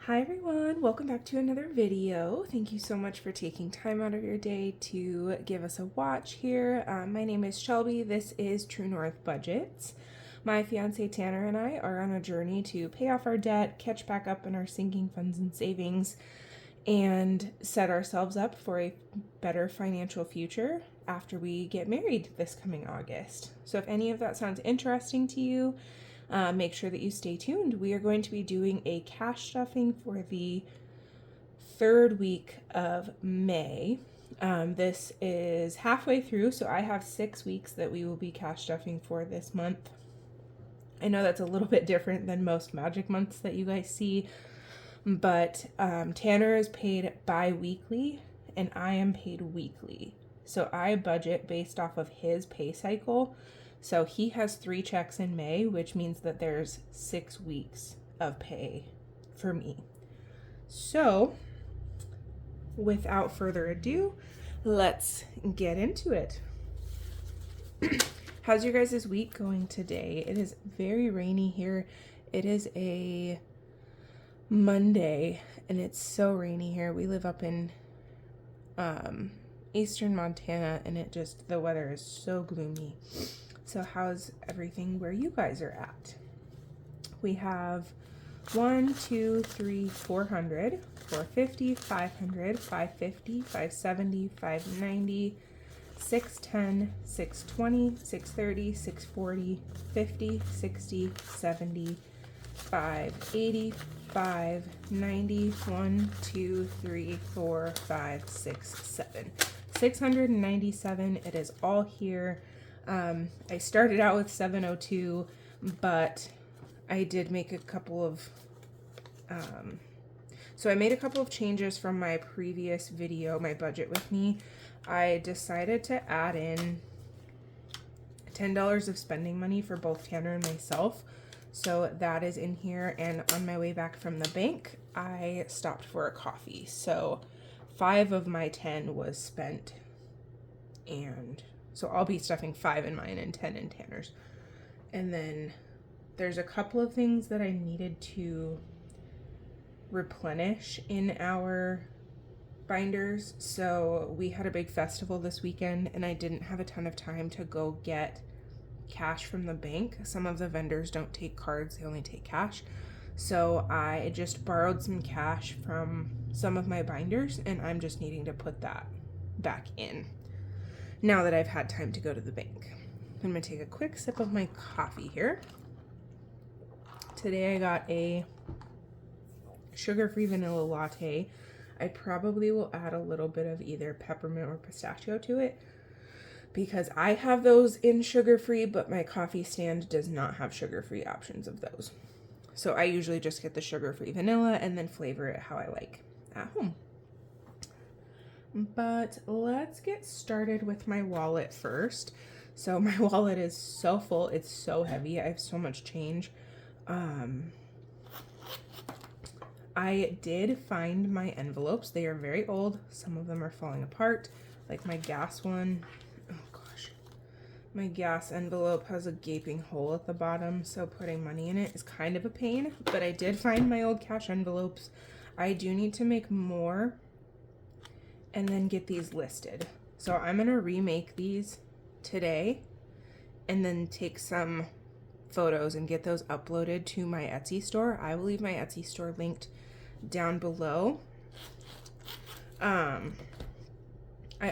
Hi everyone, welcome back to another video. Thank you so much for taking time out of your day to give us a watch here. My name is Shelby. This is True North Budgets. My fiance Tanner and I are on a journey to pay off our debt, catch back up in our sinking funds and savings, and set ourselves up for a better financial future after we get married this coming August. So if any of that sounds interesting to you, make sure that you stay tuned. We are going to be doing a cash stuffing for the third week of May. This is halfway through, so I have 6 weeks that we will be cash stuffing for this month. I know that's a little bit different than most magic months that you guys see, but Tanner is paid bi-weekly and I am paid weekly. So I budget based off of his pay cycle. So he has 3 checks in May, which means that there's 6 weeks of pay for me. So without further ado, let's get into it. How's your guys' week going today? It is very rainy here. It is a Monday and it's so rainy here. We live up in eastern Montana and the weather is so gloomy. So how's everything where you guys are at? We have 1, 2, 3, 400, 450, 500, 550, 570, 590, 610, 620, 630, 640, 50, 60, 70, 580, 590, 1, 2, 3, 4, 5, 6, 7. 697. It is all here. I started out with 702, but I did make a couple of, so I made a couple of changes from my previous video, my budget with me. I decided to add in $10 of spending money for both Tanner and myself. So that is in here. And on my way back from the bank, I stopped for a coffee. So 5 of my 10 was spent, and so I'll be stuffing 5 in mine and 10 in Tanner's. And then there's a couple of things that I needed to replenish in our binders. So we had a big festival this weekend and I didn't have a ton of time to go get cash from the bank. Some of the vendors don't take cards, they only take cash. So I just borrowed some cash from some of my binders and I'm just needing to put that back in now that I've had time to go to the bank. I'm gonna take a quick sip of my coffee here. Today I got a sugar-free vanilla latte. I probably will add a little bit of either peppermint or pistachio to it because I have those in sugar-free, but my coffee stand does not have sugar-free options of those. So I usually just get the sugar-free vanilla and then flavor it how I like at home. But let's get started with my wallet first. So my wallet is so full, it's so heavy. I have so much change. I did find my envelopes. They are very old. Some of them are falling apart. Like my gas one. Oh gosh. My gas envelope has a gaping hole at the bottom, so putting money in it is kind of a pain. But I did find my old cash envelopes. I do need to make more and then get these listed. So I'm gonna remake these today and then take some photos and get those uploaded to my Etsy store. I will leave my Etsy store linked down below. I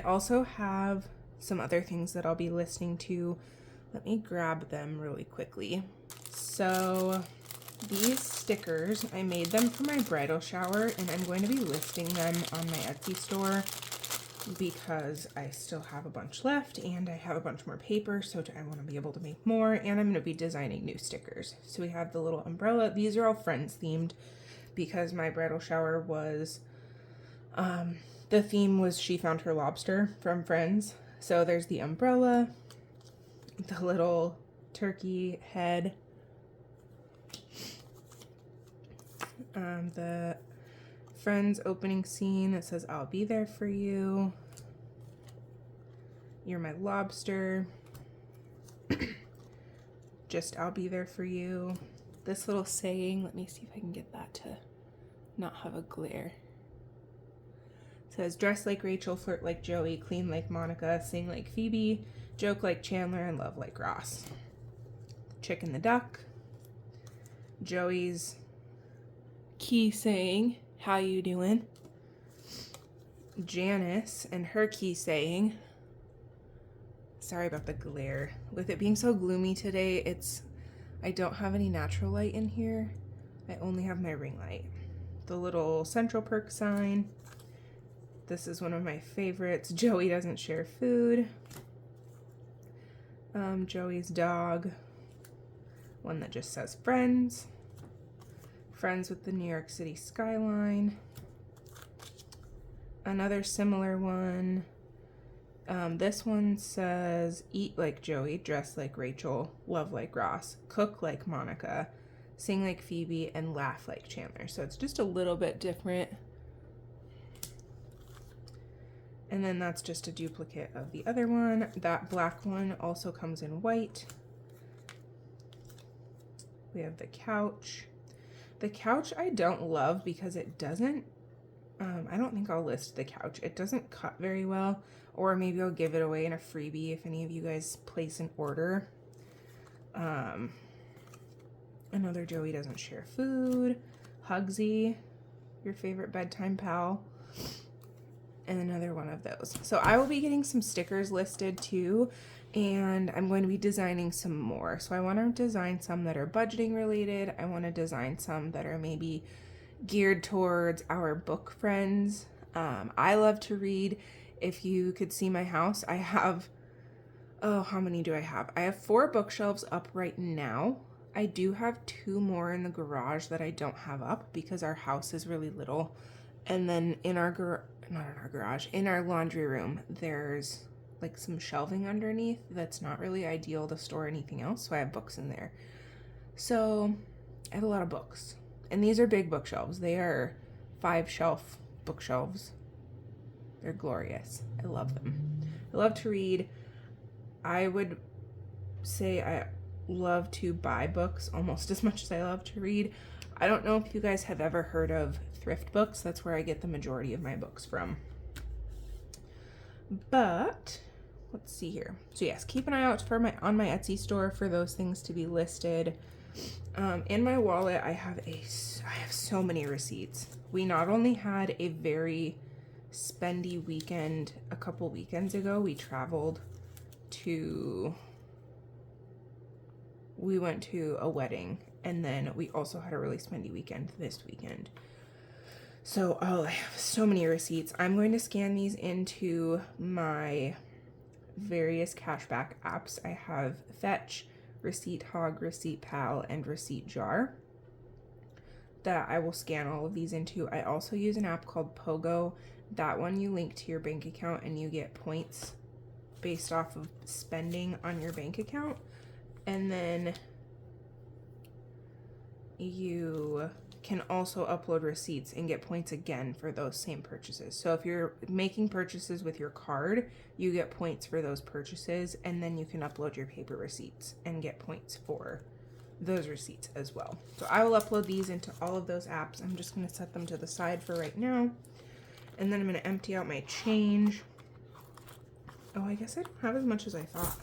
also have some other things that I'll be listening to. Let me grab them really quickly. So these stickers, I made them for my bridal shower and I'm going to be listing them on my Etsy store because I still have a bunch left and I have a bunch more paper, so I want to be able to make more, and I'm going to be designing new stickers. So we have the little umbrella. These are all Friends themed because my bridal shower was, the theme was She Found Her Lobster from Friends. So there's the umbrella, the little turkey head, the Friends opening scene that says, "I'll be there for you. You're my lobster." Just, "I'll be there for you." This little saying, let me see if I can get that to not have a glare. It says, dress like Rachel, flirt like Joey, clean like Monica, sing like Phoebe, joke like Chandler, and love like Ross. Chick and the Duck. Joey's key saying, how you doing? Janice and her key saying, sorry about the glare. With it being so gloomy today, I don't have any natural light in here. I only have my ring light. The little Central Perk sign. This is one of my favorites. Joey doesn't share food. Joey's dog. One that just says friends. Friends with the New York City skyline. Another similar one. This one says, eat like Joey, dress like Rachel, love like Ross, cook like Monica, sing like Phoebe, and laugh like Chandler. So it's just a little bit different. And then that's just a duplicate of the other one. That black one also comes in white. We have the couch. The couch I don't love because it doesn't, I don't think I'll list the couch. It doesn't cut very well, or maybe I'll give it away in a freebie if any of you guys place an order. Another Joey doesn't share food. Hugsy, your favorite bedtime pal. And another one of those. So I will be getting some stickers listed too, and I'm going to be designing some more. So I want to design some that are budgeting related. I want to design some that are maybe geared towards our book friends. I love to read. If you could see my house, I have, how many do I have? I have 4 bookshelves up right now. I do have 2 more in the garage that I don't have up because our house is really little. And then in our in our laundry room, there's like some shelving underneath that's not really ideal to store anything else, so I have books in there. So I have a lot of books, and these are big bookshelves. They are 5-shelf bookshelves. They're glorious. I love them. I love to read. I would say I love to buy books almost as much as I love to read. I don't know if you guys have ever heard of thrift books. That's where I get the majority of my books from. But let's see here. So yes, keep an eye out for on my Etsy store for those things to be listed. In my wallet, I have so many receipts. We not only had a very spendy weekend a couple weekends ago. We went to a wedding, and then we also had a really spendy weekend this weekend. So, I have so many receipts. I'm going to scan these into my various cashback apps. I have Fetch, Receipt Hog, Receipt Pal, and Receipt Jar that I will scan all of these into. I also use an app called Pogo. That one you link to your bank account and you get points based off of spending on your bank account. And then you can also upload receipts and get points again for those same purchases. So if you're making purchases with your card, you get points for those purchases, and then you can upload your paper receipts and get points for those receipts as well. So I will upload these into all of those apps. I'm just going to set them to the side for right now. And then I'm going to empty out my change. Oh, I guess I don't have as much as I thought.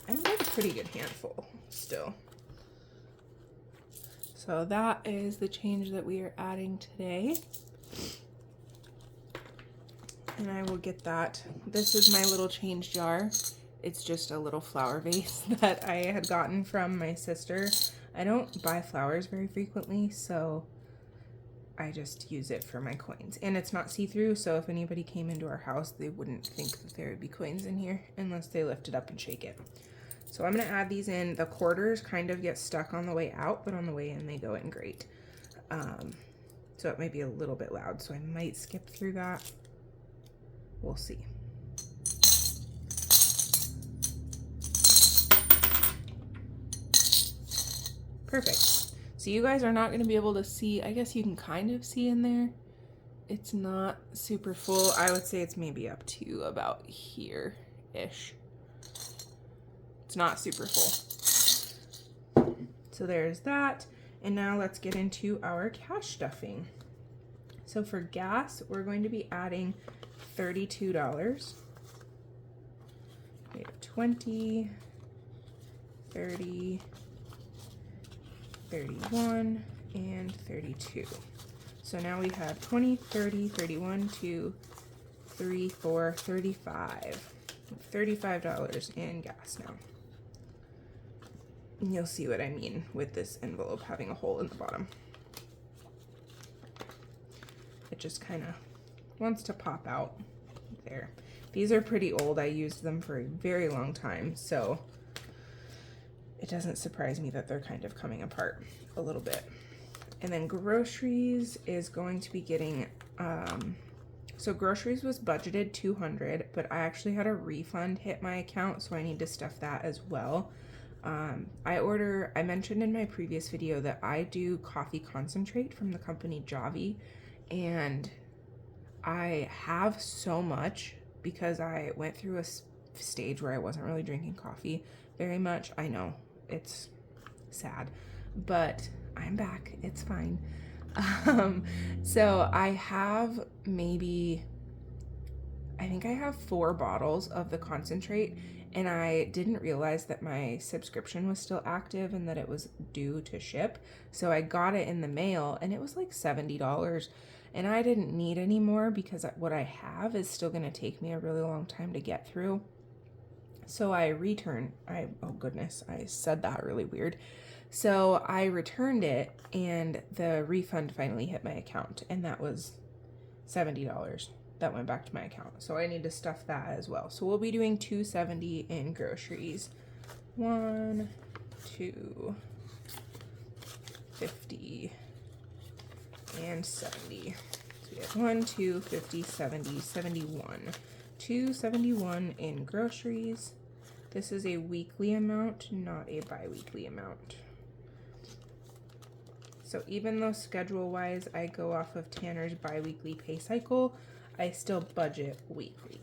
I have like a pretty good handful still. So that is the change that we are adding today. And I will get that. This is my little change jar. It's just a little flower vase that I had gotten from my sister. I don't buy flowers very frequently, so I just use it for my coins. And it's not see-through, so if anybody came into our house, they wouldn't think that there would be coins in here unless they lift it up and shake it. So I'm going to add these in. The quarters kind of get stuck on the way out, but on the way in they go in great. So it might be a little bit loud, so I might skip through that. We'll see. Perfect. So you guys are not going to be able to see. I guess you can kind of see in there. It's not super full. I would say it's maybe up to about here-ish. It's not super full. So there's that. And now let's get into our cash stuffing. So for gas, we're going to be adding $32. We have 20, 30, 31, and 32. So now we have 20, 30, 31, 2, 3, 4, 35. $35 in gas now. And you'll see what I mean with this envelope having a hole in the bottom. It just kind of wants to pop out there. These are pretty old. I used them for a very long time, so it doesn't surprise me that they're kind of coming apart a little bit. And then groceries is going to be getting, so groceries was budgeted $200, but I actually had a refund hit my account, so I need to stuff that as well. I mentioned in my previous video that I do coffee concentrate from the company Javi, and I have so much because I went through a stage where I wasn't really drinking coffee very much. I know, it's sad, but I'm back. It's fine. So I have I think I have 4 bottles of the concentrate, and I didn't realize that my subscription was still active and that it was due to ship. So I got it in the mail, and it was like $70, and I didn't need any more because what I have is still going to take me a really long time to get through. So I oh goodness, I said that really weird. So I returned it, and the refund finally hit my account, and that was $70 that went back to my account. So I need to stuff that as well. So we'll be doing $270 in groceries. 1, 2, 50, and 70. So we have 1, 2, 50, 70, 71. 271 in groceries. This is a weekly amount, not a bi-weekly amount. So even though schedule-wise I go off of Tanner's bi-weekly pay cycle, I still budget weekly.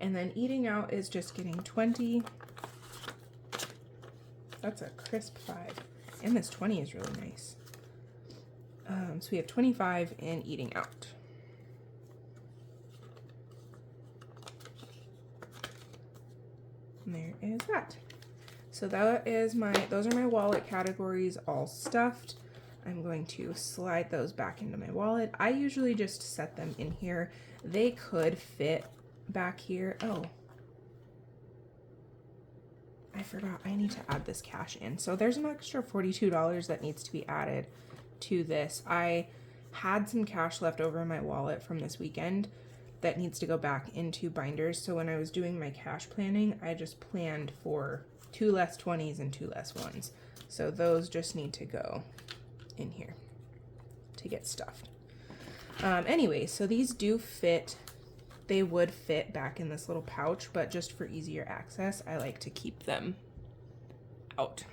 And then eating out is just getting 20. That's a crisp 5. And this 20 is really nice. So we have 25 in eating out. And there is that. So those are my wallet categories all stuffed. I'm going to slide those back into my wallet. I usually just set them in here. They could fit back here. Oh, I forgot. I need to add this cash in. So there's an extra $42 that needs to be added to this. I had some cash left over in my wallet from this weekend that needs to go back into binders. So when I was doing my cash planning, I just planned for 2 less 20s and 2 less 1s. So those just need to go in here to get stuffed. Anyway, so these do fit. They would fit back in this little pouch, but just for easier access, I like to keep them out.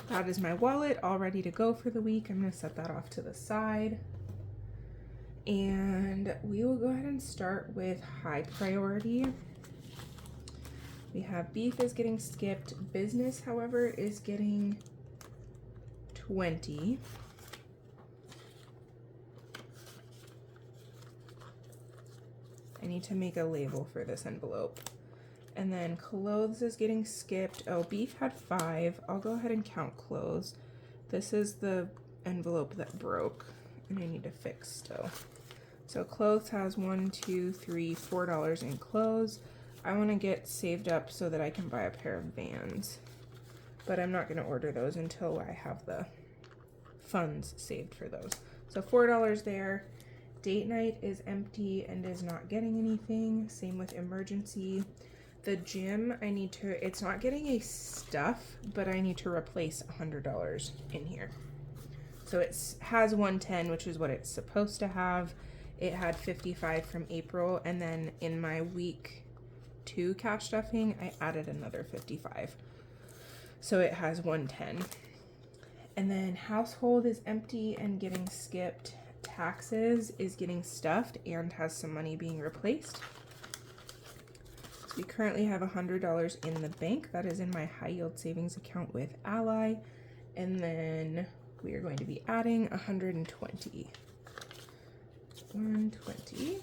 That is my wallet all ready to go for the week. I'm going to set that off to the side. And we will go ahead and start with high priority. We have beef is getting skipped. Business, however, is getting 20. I need to make a label for this envelope. And then clothes is getting skipped. Oh, beef had 5. I'll go ahead and count clothes. This is the envelope that broke, and I need to fix still. So clothes has $1, $2, $3, $4 in clothes. I want to get saved up so that I can buy a pair of Vans, but I'm not going to order those until I have the funds saved for those. So $4 there. Date night is empty and is not getting anything. Same with emergency. The gym, it's not getting a stuff, but I need to replace $100 in here. So it has 110, which is what it's supposed to have. It had 55 from April, and then in my week 2 cash stuffing, I added another 55. So it has 110. And then household is empty and getting skipped. Taxes is getting stuffed and has some money being replaced. So we currently have $100 in the bank. That is in my high yield savings account with Ally. And then we are going to be adding 120. 120.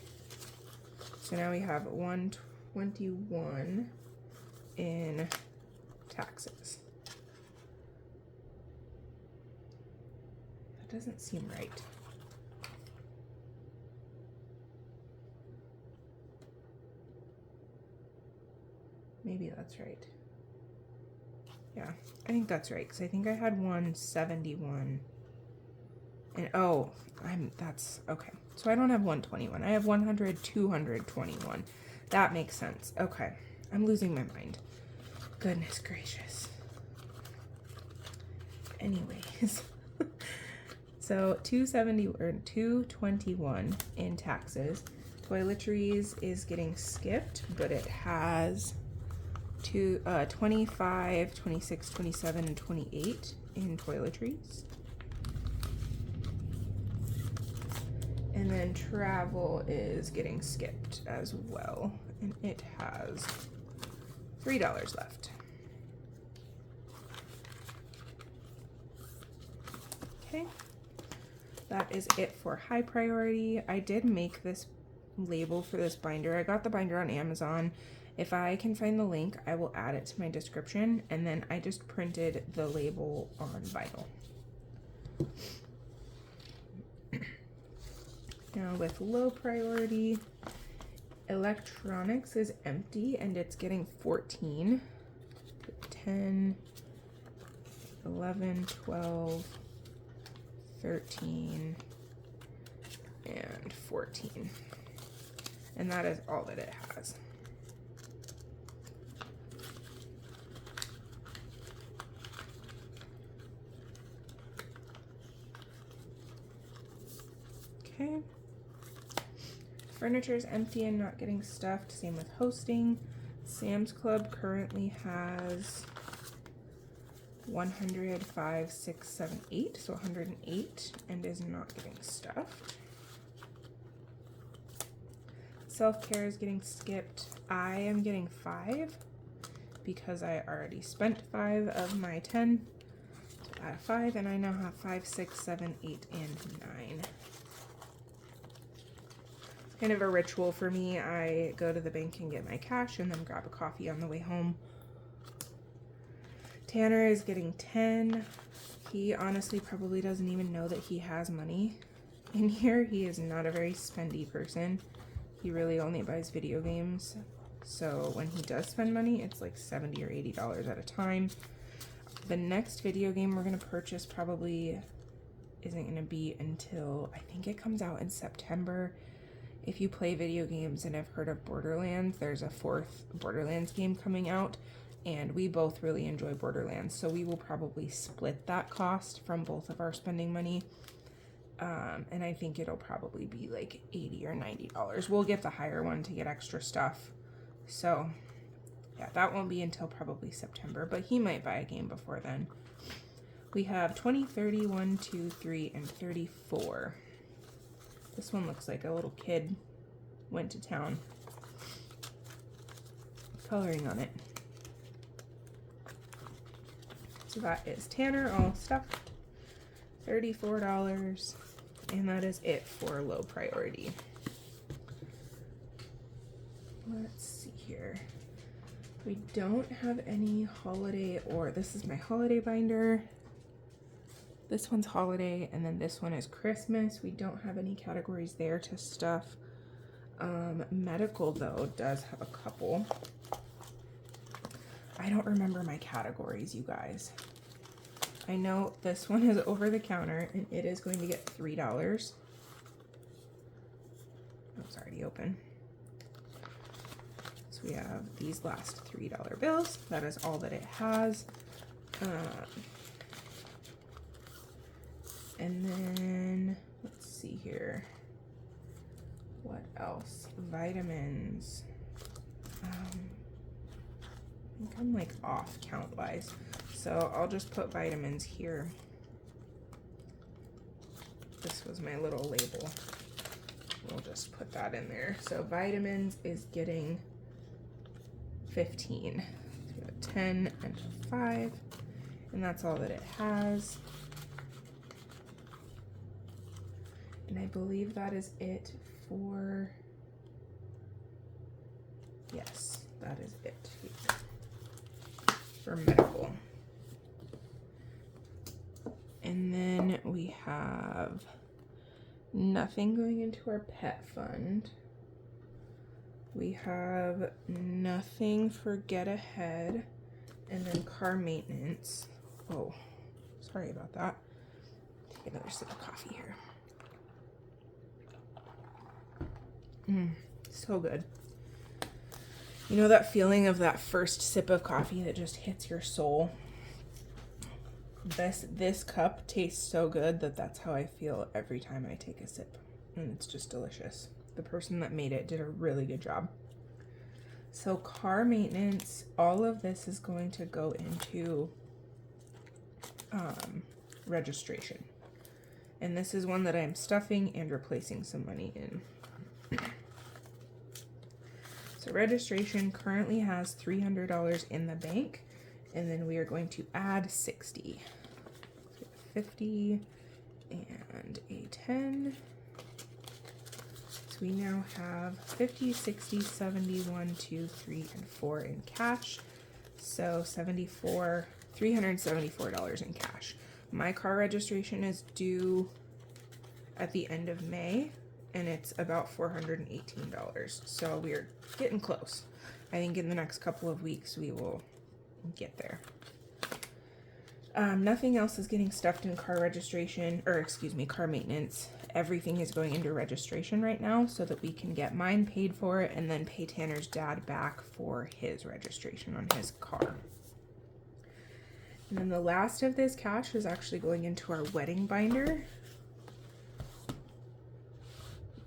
So now we have 121 in taxes. That doesn't seem right. Maybe that's right. Yeah, I think that's right, because I think I had 171. And oh, that's okay. So I don't have 121. I have 100, 221. That makes sense. Okay. I'm losing my mind. Goodness gracious. Anyways. So 270 or 221 in taxes. Toiletries is getting skipped, but it has 25, 26, 27, and 28 in toiletries. And then travel is getting skipped as well, and it has $3 left. Okay, that is it for high priority. I did make this label for this binder. I got the binder on Amazon. If I can find the link, I will add it to my description, and then I just printed the label on vinyl. Now with low priority, electronics is empty and it's getting 14, 10, 11, 12, 13, and 14. And that is all that it has. Okay. Furniture is empty and not getting stuffed. Same with hosting. Sam's Club currently has 100, 5, 6, 7, 8, so 108, and is not getting stuffed. Self-care is getting skipped. I am getting 5 because I already spent 5 of my 10. So add 5, and I now have 5, 6, 7, 8, and 9. Kind of a ritual for me. I go to the bank and get my cash and then grab a coffee on the way home. Tanner is getting 10. He honestly probably doesn't even know that he has money in here. He is not a very spendy person. He really only buys video games. So when he does spend money, it's like $70 or $80 at a time. The next video game we're going to purchase probably isn't going to be until, I think it comes out in September. If you play video games and have heard of Borderlands, there's a 4th Borderlands game coming out, and we both really enjoy Borderlands, so we will probably split that cost from both of our spending money, and I think it'll probably be like $80 or $90. We'll get the higher one to get extra stuff, so yeah, that won't be until probably September, but he might buy a game before then. We have 20, 30, 1, 2, 3, and 34. This one looks like a little kid went to town coloring on it. So that is Tanner all stuffed, $34, and that is it for low priority. Let's see here. We don't have any holiday, or this is my holiday binder. This one's holiday, and then this one is Christmas. We don't have any categories there to stuff. Medical, though, does have a couple. I don't remember my categories, you guys. I know this one is over the counter, and it is going to get $3. Oh, it's already open. So we have these last $3 bills. That is all that it has. And then, let's see here. What else? Vitamins. I think I'm like off count-wise. So I'll just put vitamins here. This was my little label. We'll just put that in there. So vitamins is getting 15. So we have a 10 and a 5, and that's all that it has. And I believe that is it for, yes, that is it for medical. And then we have nothing going into our pet fund. We have nothing for get ahead, and then car maintenance. Oh, sorry about that. Take another sip of coffee here. So good. You know that feeling of that first sip of coffee that just hits your soul? This cup tastes so good that that's how I feel every time I take a sip, and it's just delicious. The person that made it did a really good job. So car maintenance, all of this is going to go into registration, and this is one that I'm stuffing and replacing some money in. So registration currently has $300 in the bank, and then we are going to add 60. So 50 and a 10. So we now have 50, 60, 71, 2, 3, and 4 in cash. So $374 in cash. My car registration is due at the end of May, and it's about $418. So we're getting close. I think in the next couple of weeks we will get there. Nothing else is getting stuffed in car registration, or excuse me, car maintenance. Everything is going into registration right now so that we can get mine paid for and then pay Tanner's dad back for his registration on his car. And then the last of this cash is actually going into our wedding binder.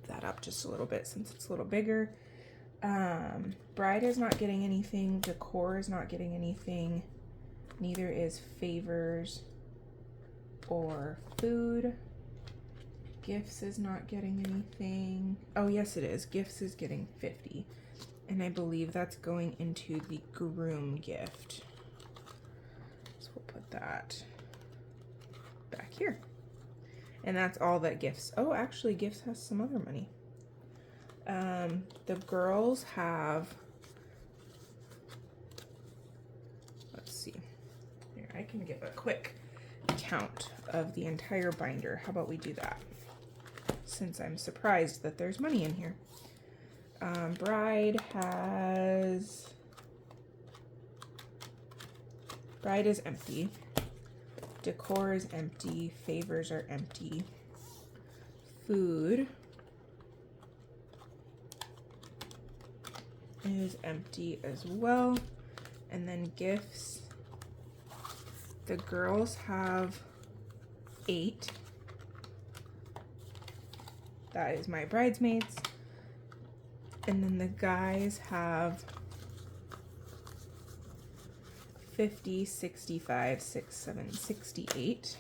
That up just a little bit since it's a little bigger. Bride is not getting anything. Decor is not getting anything. Neither is favors or food. Gifts is not getting anything. Oh, yes, it is. Gifts is getting 50. And I believe that's going into the groom gift. So we'll put that back here. And that's all that gifts. Oh, actually, gifts has some other money. The girls have, let's see. Here, I can give a quick count of the entire binder. How about we do that? Since I'm surprised that there's money in here. Bride is empty. Decor is empty. Favors are empty. Food is empty as well. And then gifts. The girls have 8. That is my bridesmaids. And then the guys have 50, 65, 6, 7, 68.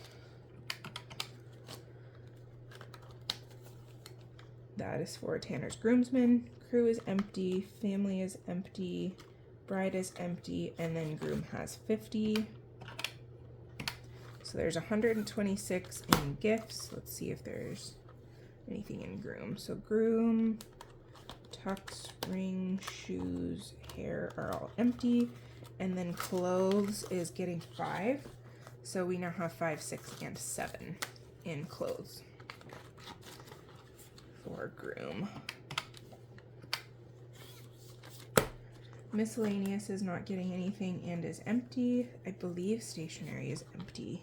That is for Tanner's groomsmen. Crew is empty. Family is empty. Bride is empty. And then groom has 50. So there's 126 in gifts. Let's see if there's anything in groom. So groom, tux, ring, shoes, hair are all empty. And then clothes is getting 5. So we now have 5, 6, and 7 in clothes for groom. Miscellaneous is not getting anything and is empty. I believe stationery is empty.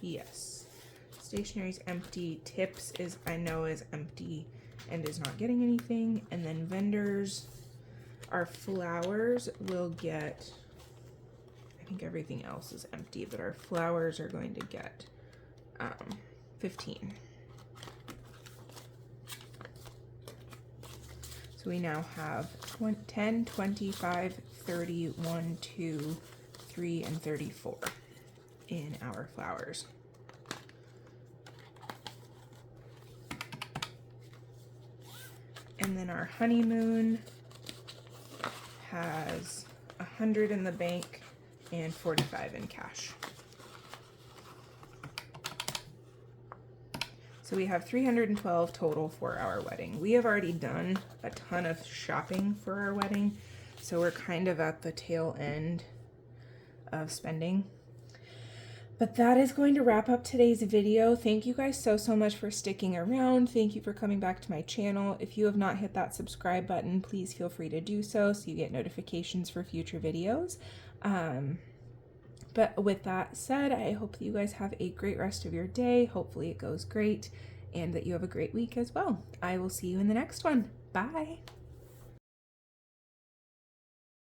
Yes. Stationery is empty. Tips is, I know, is empty and is not getting anything. And then vendors, our flowers will get, I think everything else is empty, but our flowers are going to get 15. So we now have 10, 25, 30, 1, 2, 3, and 34 in our flowers. And then our honeymoon has 100 in the bank and 45 in cash. So we have 312 total for our wedding. We have already done a ton of shopping for our wedding, so we're kind of at the tail end of spending. But that is going to wrap up today's video. Thank you guys so much for sticking around. Thank you for coming back to my channel. If you have not hit that subscribe button, please feel free to do so you get notifications for future videos. But with that said, I hope that you guys have a great rest of your day. Hopefully it goes great and that you have a great week as well. I will see you in the next one. Bye.